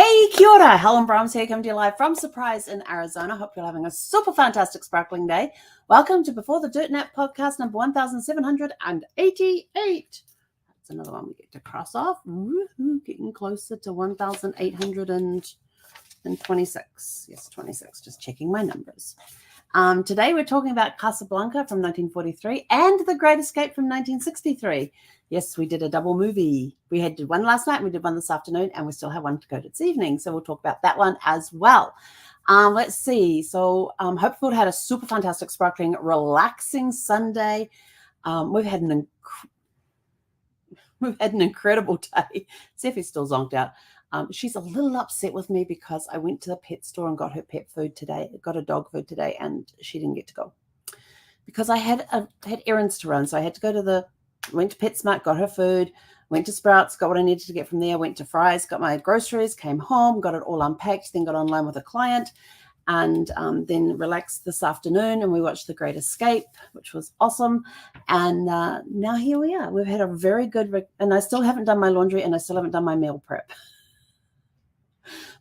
Hey, kia ora. Helen Brahms here, coming to you live from Surprise in Arizona. Hope you're having a super fantastic sparkling day. Welcome to Before the Dirt Nap podcast number 1788. That's another one we get to cross off. Woo-hoo, getting closer to 1826. Yes, 26. Just checking my numbers. Today we're talking about Casablanca from 1943 and The Great Escape from 1963. Yes, we did a double movie. We did one last night, and we did one this afternoon, and we still have one to go this evening. So we'll talk about that one as well. Let's see. So hopefully we had a super fantastic, sparkling, relaxing Sunday. We've had an incredible day. Steffi's still zonked out. She's a little upset with me because I went to the pet store and got her pet food today, got a dog food today, and she didn't get to go because I had errands to run. So I had to go went to PetSmart, got her food, went to Sprouts, got what I needed to get from there, went to Fry's, got my groceries, came home, got it all unpacked, then got online with a client, and then relaxed this afternoon, and we watched The Great Escape, which was awesome. And now here we are. We've had a very good, and I still haven't done my laundry, and I still haven't done my meal prep.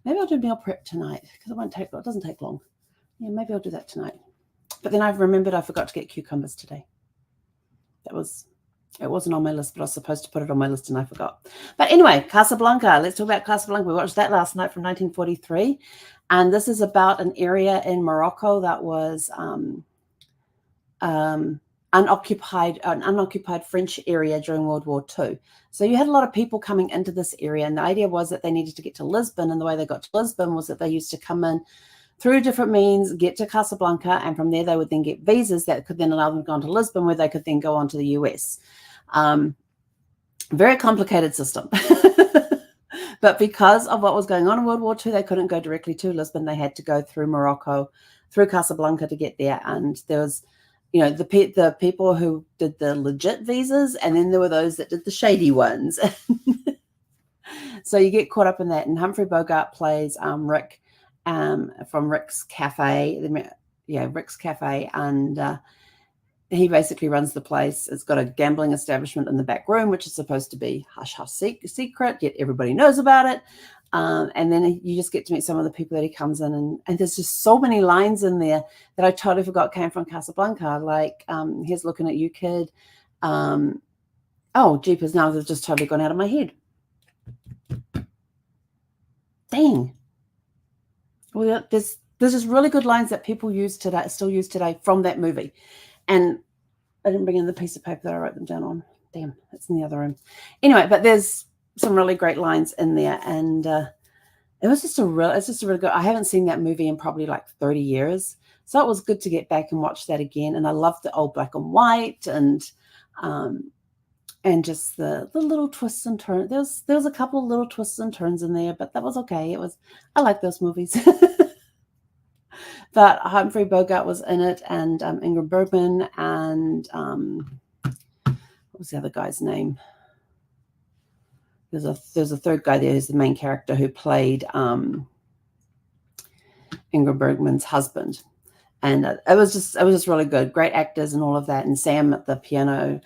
Maybe I'll do meal prep tonight because it doesn't take long. Yeah, maybe I'll do that tonight. But then I've remembered I forgot to get cucumbers today. It wasn't on my list, but I was supposed to put it on my list and I forgot. But anyway, Casablanca. Let's talk about Casablanca. We watched that last night from 1943. And this is about an area in Morocco that was an unoccupied French area during World War II. So you had a lot of people coming into this area, and the idea was that they needed to get to Lisbon, and the way they got to Lisbon was that they used to come in through different means, get to Casablanca, and from there they would then get visas that could then allow them to go on to Lisbon, where they could then go on to the US. Very complicated system. But because of what was going on in World War II, they couldn't go directly to Lisbon. They had to go through Morocco, through Casablanca to get there. And there was, the people who did the legit visas, and then there were those that did the shady ones. So you get caught up in that. And Humphrey Bogart plays Rick from Rick's Cafe. Rick's Cafe. And he basically runs the place. It's got a gambling establishment in the back room, which is supposed to be hush-hush secret, yet everybody knows about it. And then you just get to meet some of the people that he comes in. And there's just so many lines in there that I totally forgot came from Casablanca. Like, here's looking at you, kid. Oh, jeepers, now they've just totally gone out of my head. Dang. Well, there's just really good lines that people still use today from that movie. And I didn't bring in the piece of paper that I wrote them down on. Damn, it's in the other room. Anyway, but there's some really great lines in there. And it's just a really good, I haven't seen that movie in probably like 30 years. So it was good to get back and watch that again. And I loved the old black and white and just the little twists and turns. There was a couple of little twists and turns in there, but that was okay. I like those movies. But Humphrey Bogart was in it, and Ingrid Bergman, and what was the other guy's name? There's a third guy there who's the main character who played Ingrid Bergman's husband, and it was just really good. Great actors and all of that, and Sam at the piano.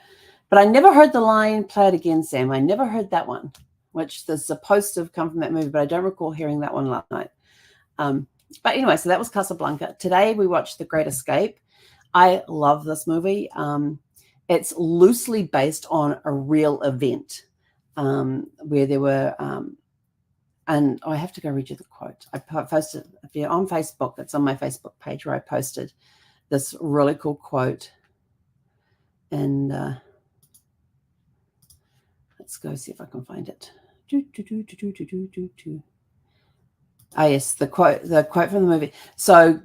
But I never heard the line "Play it again, Sam." I never heard that one, which is supposed to have come from that movie, but I don't recall hearing that one last night. But anyway, so that was Casablanca. Today we watched The Great Escape. I love this movie. It's loosely based on a real event where there were, and I have to go read you the quote. I posted, if you're on Facebook, it's on my Facebook page where I posted this really cool quote. And let's go see if I can find it. Ah, yes, the quote from the movie. So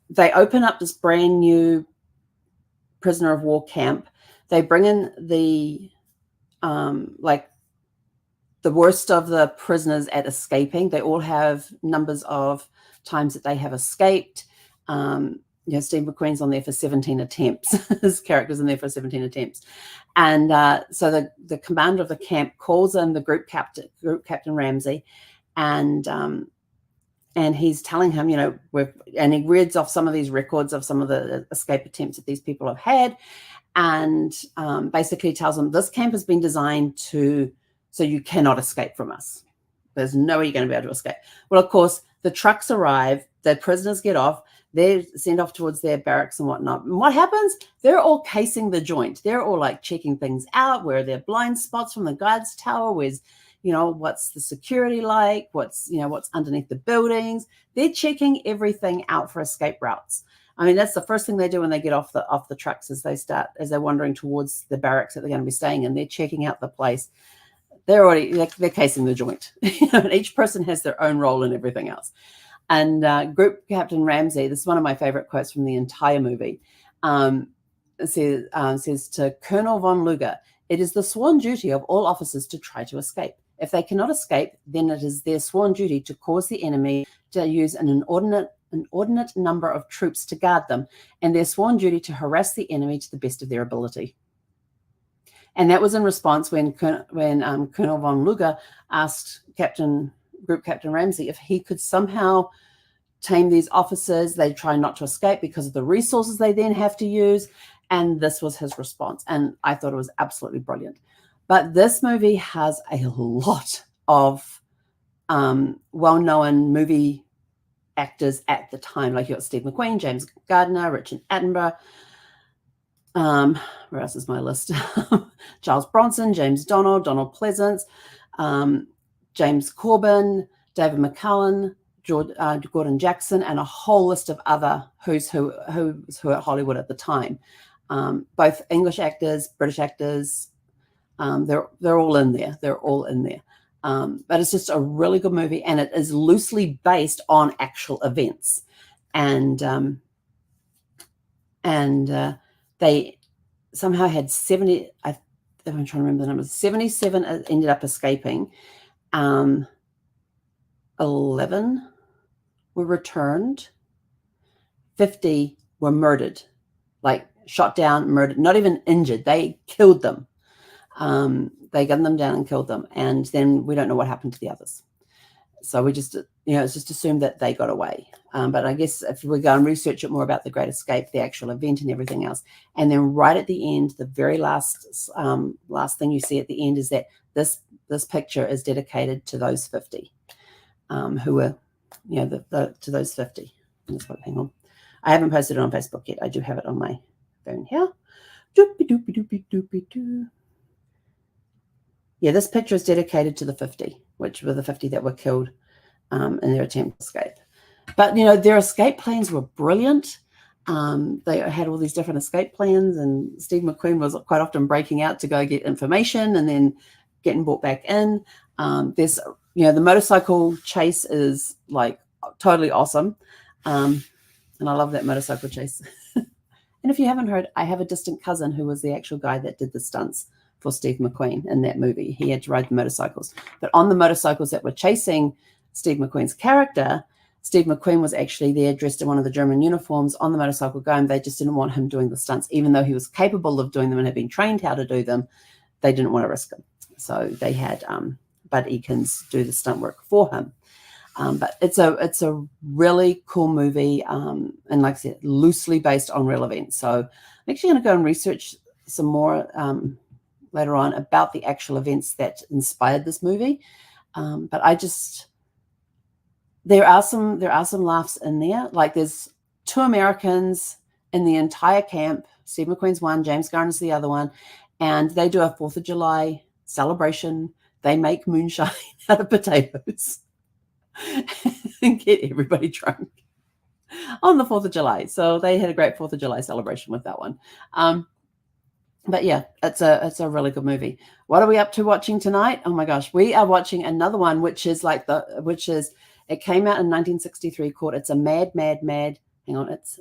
they open up this brand new prisoner of war camp. They bring in the the worst of the prisoners at escaping. They all have numbers of times that they have escaped. Steve McQueen's on there for 17 attempts. His character's in there for 17 attempts. And so the commander of the camp calls in the group captain Ramsey, and he's telling him, and he reads off some of these records of some of the escape attempts that these people have had, and basically tells them this camp has been designed so you cannot escape from us. There's no way you're going to be able to escape. Well, of course, the trucks arrive, the prisoners get off, they're sent off towards their barracks and whatnot. And what happens? They're all casing the joint. They're all like checking things out. Where are their blind spots from the guards tower? Where's, what's the security like? What's underneath the buildings? They're checking everything out for escape routes. I mean, that's the first thing they do when they get off the trucks as they're wandering towards the barracks that they're going to be staying in. They're checking out the place. They're casing the joint. And each person has their own role in everything else. And Group Captain Ramsey, this is one of my favorite quotes from the entire movie, says to Colonel von Luger, "It is the sworn duty of all officers to try to escape. If they cannot escape, then it is their sworn duty to cause the enemy to use an inordinate number of troops to guard them, and their sworn duty to harass the enemy to the best of their ability." And that was in response when Colonel von Luger asked Group Captain Ramsey if he could somehow tame these officers. They try not to escape because of the resources they then have to use. And this was his response. And I thought it was absolutely brilliant. But this movie has a lot of well-known movie actors at the time. Like you got Steve McQueen, James Gardner, Richard Attenborough. Where else is my list? Charles Bronson, James Donald Pleasance, James Corbin, David McCullough, Gordon Jackson, and a whole list of other who's who at Hollywood at the time. Both English actors, British actors, they're all in there. They're all in there. But it's just a really good movie, and it is loosely based on actual events. And they somehow had 70, I'm trying to remember the numbers, 77 ended up escaping. 11 were returned. 50 were murdered, like shot down, murdered, not even injured. They killed them. They gunned them down and killed them. And then we don't know what happened to the others. So we just, it's just assumed that they got away. But I guess if we go and research it more about the Great Escape, the actual event and everything else, and then right at the end, the very last thing you see at the end is that this picture is dedicated to those 50 who were, to those 50. Hang on. I haven't posted it on Facebook yet. I do have it on my phone here. Yeah, this picture is dedicated to the 50, which were the 50 that were killed in their attempt to escape. But, their escape plans were brilliant. They had all these different escape plans, and Steve McQueen was quite often breaking out to go get information and then getting brought back in. There's, the motorcycle chase is like totally awesome. And I love that motorcycle chase. And if you haven't heard, I have a distant cousin who was the actual guy that did the stunts for Steve McQueen in that movie. He had to ride the motorcycles. But on the motorcycles that were chasing Steve McQueen's character, Steve McQueen was actually there dressed in one of the German uniforms on the motorcycle going. They just didn't want him doing the stunts. Even though he was capable of doing them and had been trained how to do them, they didn't want to risk him. So they had Bud Ekins do the stunt work for him. But it's a really cool movie, and like I said, loosely based on real events. So I'm actually going to go and research some more later on about the actual events that inspired this movie. But there are some laughs in there. Like there's 2 Americans in the entire camp. Steve McQueen's one, James Garner's the other one, and they do a 4th of July celebration. They make moonshine out of potatoes and get everybody drunk on the 4th of July. So they had a great 4th of July celebration with that one. But yeah, it's a really good movie. What are we up to watching tonight? Oh my gosh, we are watching another one, which is it came out in 1963 called It's a Mad, Mad, Mad. Hang on, it's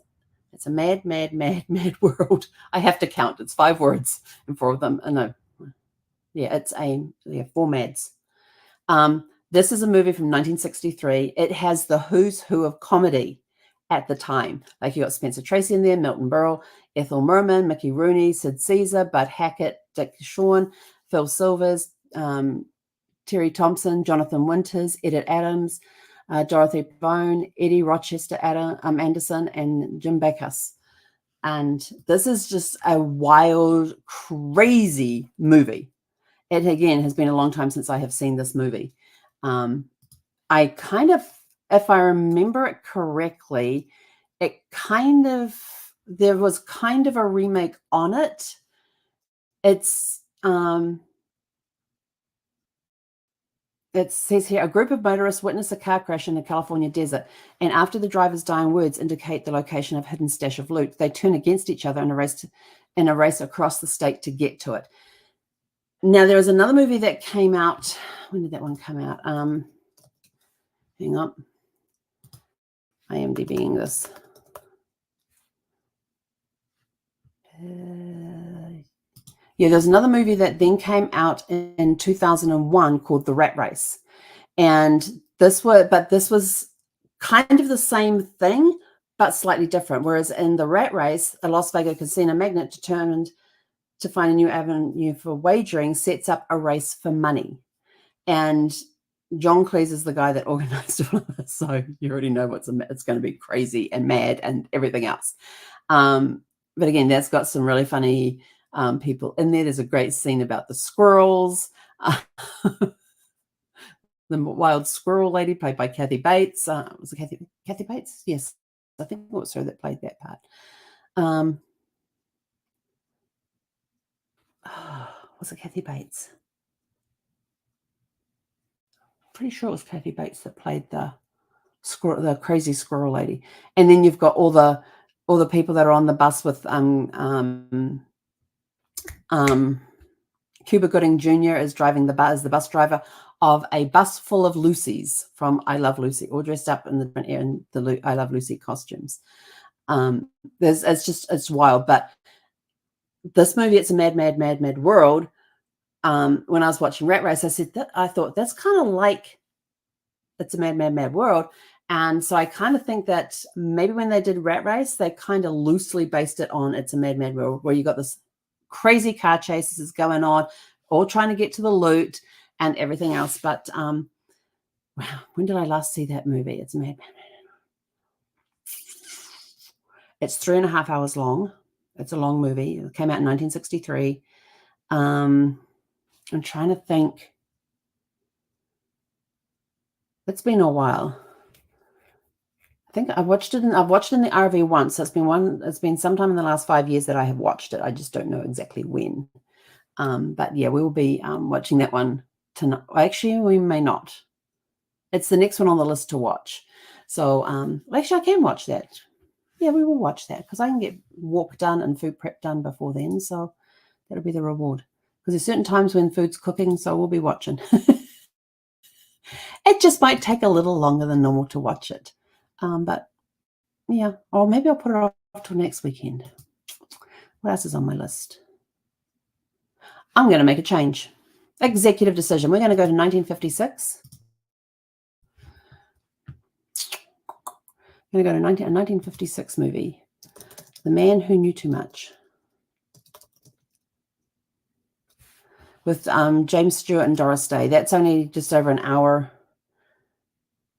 a mad, mad, mad, mad world. I have to count. It's 5 words and 4 of them. No, yeah, it's 4 mads. This is a movie from 1963. It has the who's who of comedy at the time. Like you got Spencer Tracy in there, Milton Berle, Ethel Merman, Mickey Rooney, Sid Caesar, Bud Hackett, Dick Shawn, Phil Silvers, Terry Thompson, Jonathan Winters, Edith Adams, Dorothy Bone, Eddie Rochester Anderson, and Jim Backus. And this is just a wild, crazy movie. It, again, has been a long time since I have seen this movie. I kind of, if I remember it correctly, there was kind of a remake on it. It says here, a group of motorists witness a car crash in the California desert, and after the driver's dying words indicate the location of hidden stash of loot, they turn against each other in a race across the state to get to it. Now, there was another movie that came out. When did that one come out? Hang on. IMDbing this. Yeah, there's another movie that then came out in 2001 called The Rat Race. And this was kind of the same thing, but slightly different. Whereas in The Rat Race, a Las Vegas casino magnate determined to find a new avenue for wagering sets up a race for money. And John Cleese is the guy that organized all of this. So you already know it's going to be crazy and mad and everything else. But again, that's got some really funny people in there. There's a great scene about the squirrels. The wild squirrel lady played by Kathy Bates. Was it Kathy Bates? Yes. I think it was her that played that part. Was it Kathy Bates? Pretty sure it was Kathy Bates that played the crazy squirrel lady. And then you've got all the people that are on the bus with Cuba Gooding Jr. is driving the bus driver of a bus full of Lucy's from I Love Lucy, all dressed up in the I Love Lucy costumes. It's wild. But this movie, It's a Mad, Mad, Mad, Mad World. When I was watching Rat Race, I thought that's kind of like It's a Mad, Mad, Mad World. And so I kind of think that maybe when they did Rat Race, they kind of loosely based it on It's a Mad, Mad World, where you got this crazy car chases going on, all trying to get to the loot and everything else. But wow, when did I last see that movie? It's Mad, Mad, Mad. It's 3.5 hours long. It's a long movie. It came out in 1963. I'm trying to think. It's been a while. I think I've watched it in the RV once. So it's been sometime in the last 5 years that I have watched it. I just don't know exactly when. But yeah, we will be watching that one tonight. Actually, we may not. It's the next one on the list to watch. So actually, I can watch that. Yeah, we will watch that because I can get walk done and food prep done before then. So that'll be the reward. Because there's certain times when food's cooking, so we'll be watching. It just might take a little longer than normal to watch it. But yeah, or maybe I'll put it off till next weekend. What else is on my list? I'm going to make a change. Executive decision. We're going to go to 1956. I'm going to go to a 1956 movie, The Man Who Knew Too Much, with James Stewart and Doris Day. That's only just over an hour.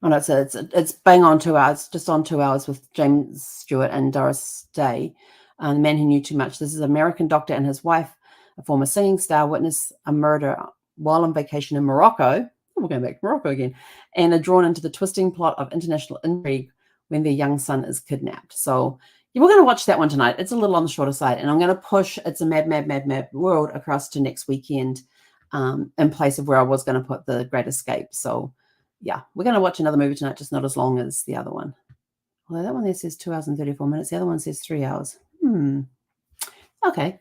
Oh no, it's bang on 2 hours, just on 2 hours with James Stewart and Doris Day. The Man Who Knew Too Much. This is an American doctor and his wife, a former singing star, witness a murder while on vacation in Morocco. We're going back to Morocco again, and are drawn into the twisting plot of international intrigue when their young son is kidnapped. So yeah, we're going to watch that one tonight. It's a little on the shorter side, and I'm going to push It's a Mad, Mad, Mad, Mad World across to next weekend in place of where I was going to put The Great Escape. So yeah, we're going to watch another movie tonight, just not as long as the other one. Although that one there says 2 hours and 34 minutes. The other one says 3 hours. Okay.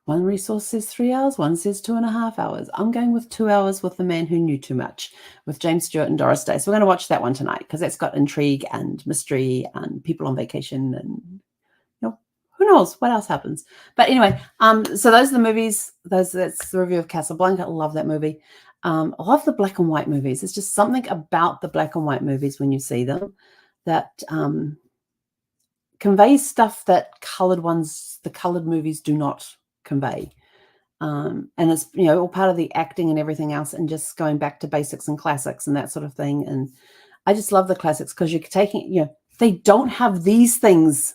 One resource says 3 hours, one says 2.5 hours. I'm going with 2 hours with The Man Who Knew Too Much with James Stewart and Doris Day. So we're going to watch that one tonight because that's got intrigue and mystery and people on vacation and who knows what else happens. But anyway, so those are the movies. That's the review of Casablanca. I love that movie. I love the black and white movies. It's just something about the black and white movies when you see them that conveys stuff that the colored movies do not convey. And it's, all part of the acting and everything else and just going back to basics and classics and that sort of thing. And I just love the classics because you're taking, they don't have these things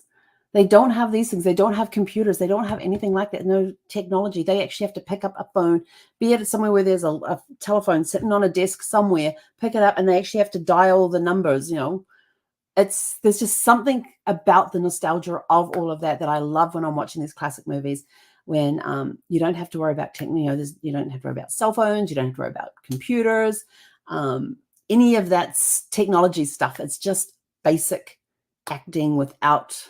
They don't have these things. They don't have computers. They don't have anything like that. No technology. They actually have to pick up a phone, be it somewhere where there's a telephone sitting on a desk somewhere, pick it up, and they actually have to dial the numbers, you know. There's just something about the nostalgia of all of that that I love when I'm watching these classic movies, when you don't have to worry about you don't have to worry about cell phones, you don't have to worry about computers, any of that technology stuff. It's just basic acting without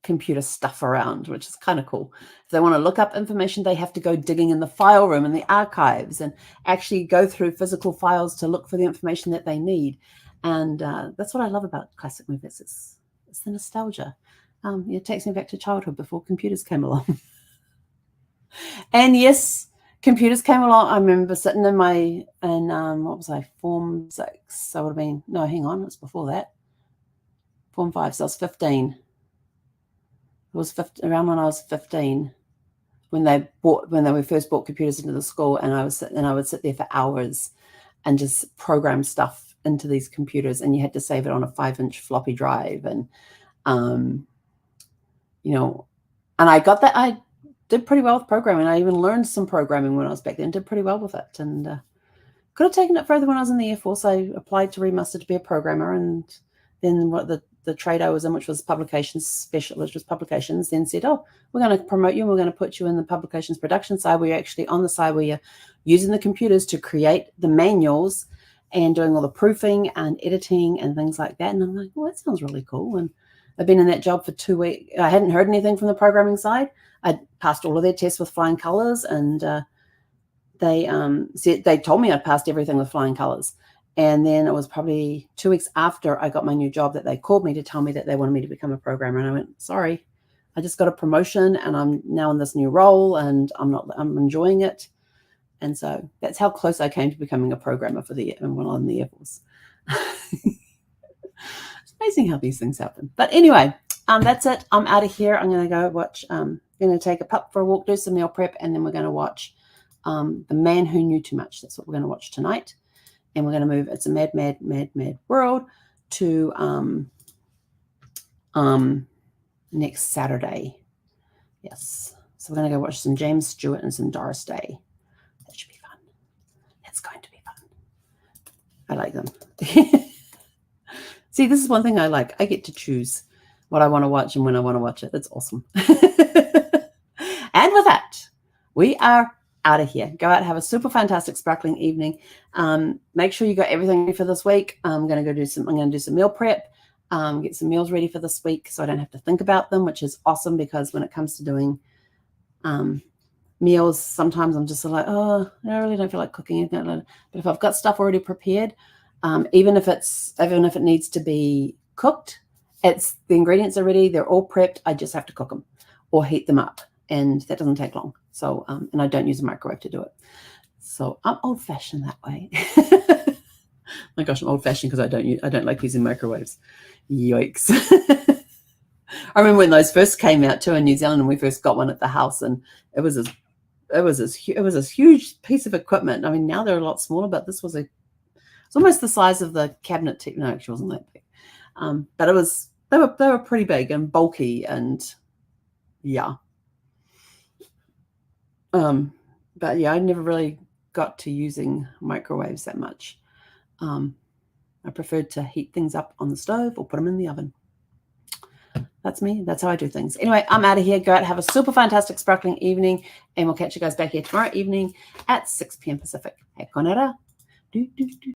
computer stuff around, which is kind of cool. If they want to look up information, they have to go digging in the file room and the archives and actually go through physical files to look for the information that they need. And that's what I love about classic movies. It's the nostalgia. It takes me back to childhood before computers came along. And yes, computers came along. I remember sitting in what was I, Form 6. I would have been, no, hang on, it's before that. Form 5, so I was 15. It was around when I was 15 when we first brought computers into the school, and I would sit there for hours and just program stuff into these computers, and you had to save it on a 5-inch floppy drive, and you know, and I did pretty well with programming. I even learned some programming when I was back then, did pretty well with it, and could have taken it further when I was in the Air Force. I applied to remuster to be a programmer, and then what the trade I was in, which was publications, then said, oh, we're going to promote you and we're going to put you in the publications production side, where you're actually on the side where you're using the computers to create the manuals and doing all the proofing and editing and things like that. And I'm like, well, that sounds really cool. And I've been in that job for 2 weeks. I hadn't heard anything from the programming side. I'd passed all of their tests with flying colors, and they told me I'd passed everything with flying colors. And then it was probably 2 weeks after I got my new job that they called me to tell me that they wanted me to become a programmer. And I went, sorry, I just got a promotion and I'm now in this new role and I'm enjoying it. And so that's how close I came to becoming a programmer when I was in the Air Force. It's amazing how these things happen. But anyway, that's it. I'm out of here. I'm going to go watch, going to take a pup for a walk, do some meal prep, and then we're going to watch The Man Who Knew Too Much. That's what we're going to watch tonight. And we're going to move It's a Mad, Mad, Mad, Mad World to next Saturday. Yes. So we're going to go watch some James Stewart and some Doris Day. That should be fun. That's going to be fun. I like them. See, this is one thing I like. I get to choose what I want to watch and when I want to watch it. It's awesome. And with that, we are out of here. Go out, have a super fantastic sparkling evening. Make sure you got everything ready for this week. I'm going to do some meal prep, get some meals ready for this week so I don't have to think about them, which is awesome, because when it comes to doing meals, sometimes I'm just like, oh, I really don't feel like cooking anything. But if I've got stuff already prepared, even if it needs to be cooked, the ingredients are ready, they're all prepped. I just have to cook them or heat them up, and that doesn't take long. So, and I don't use a microwave to do it. So I'm old-fashioned that way. My gosh, I'm old-fashioned because I don't like using microwaves. Yikes. I remember when those first came out too in New Zealand, and we first got one at the house, and it was this huge piece of equipment. I mean, now they're a lot smaller, but this was it's almost the size of the cabinet. No, actually, it wasn't that big. But they were pretty big and bulky, and yeah. But yeah, I never really got to using microwaves that much. I preferred to heat things up on the stove or put them in the oven. That's me. That's how I do things. Anyway, I'm out of here. Go out, have a super fantastic sparkling evening, and we'll catch you guys back here tomorrow evening at 6 p.m. Pacific. He konera.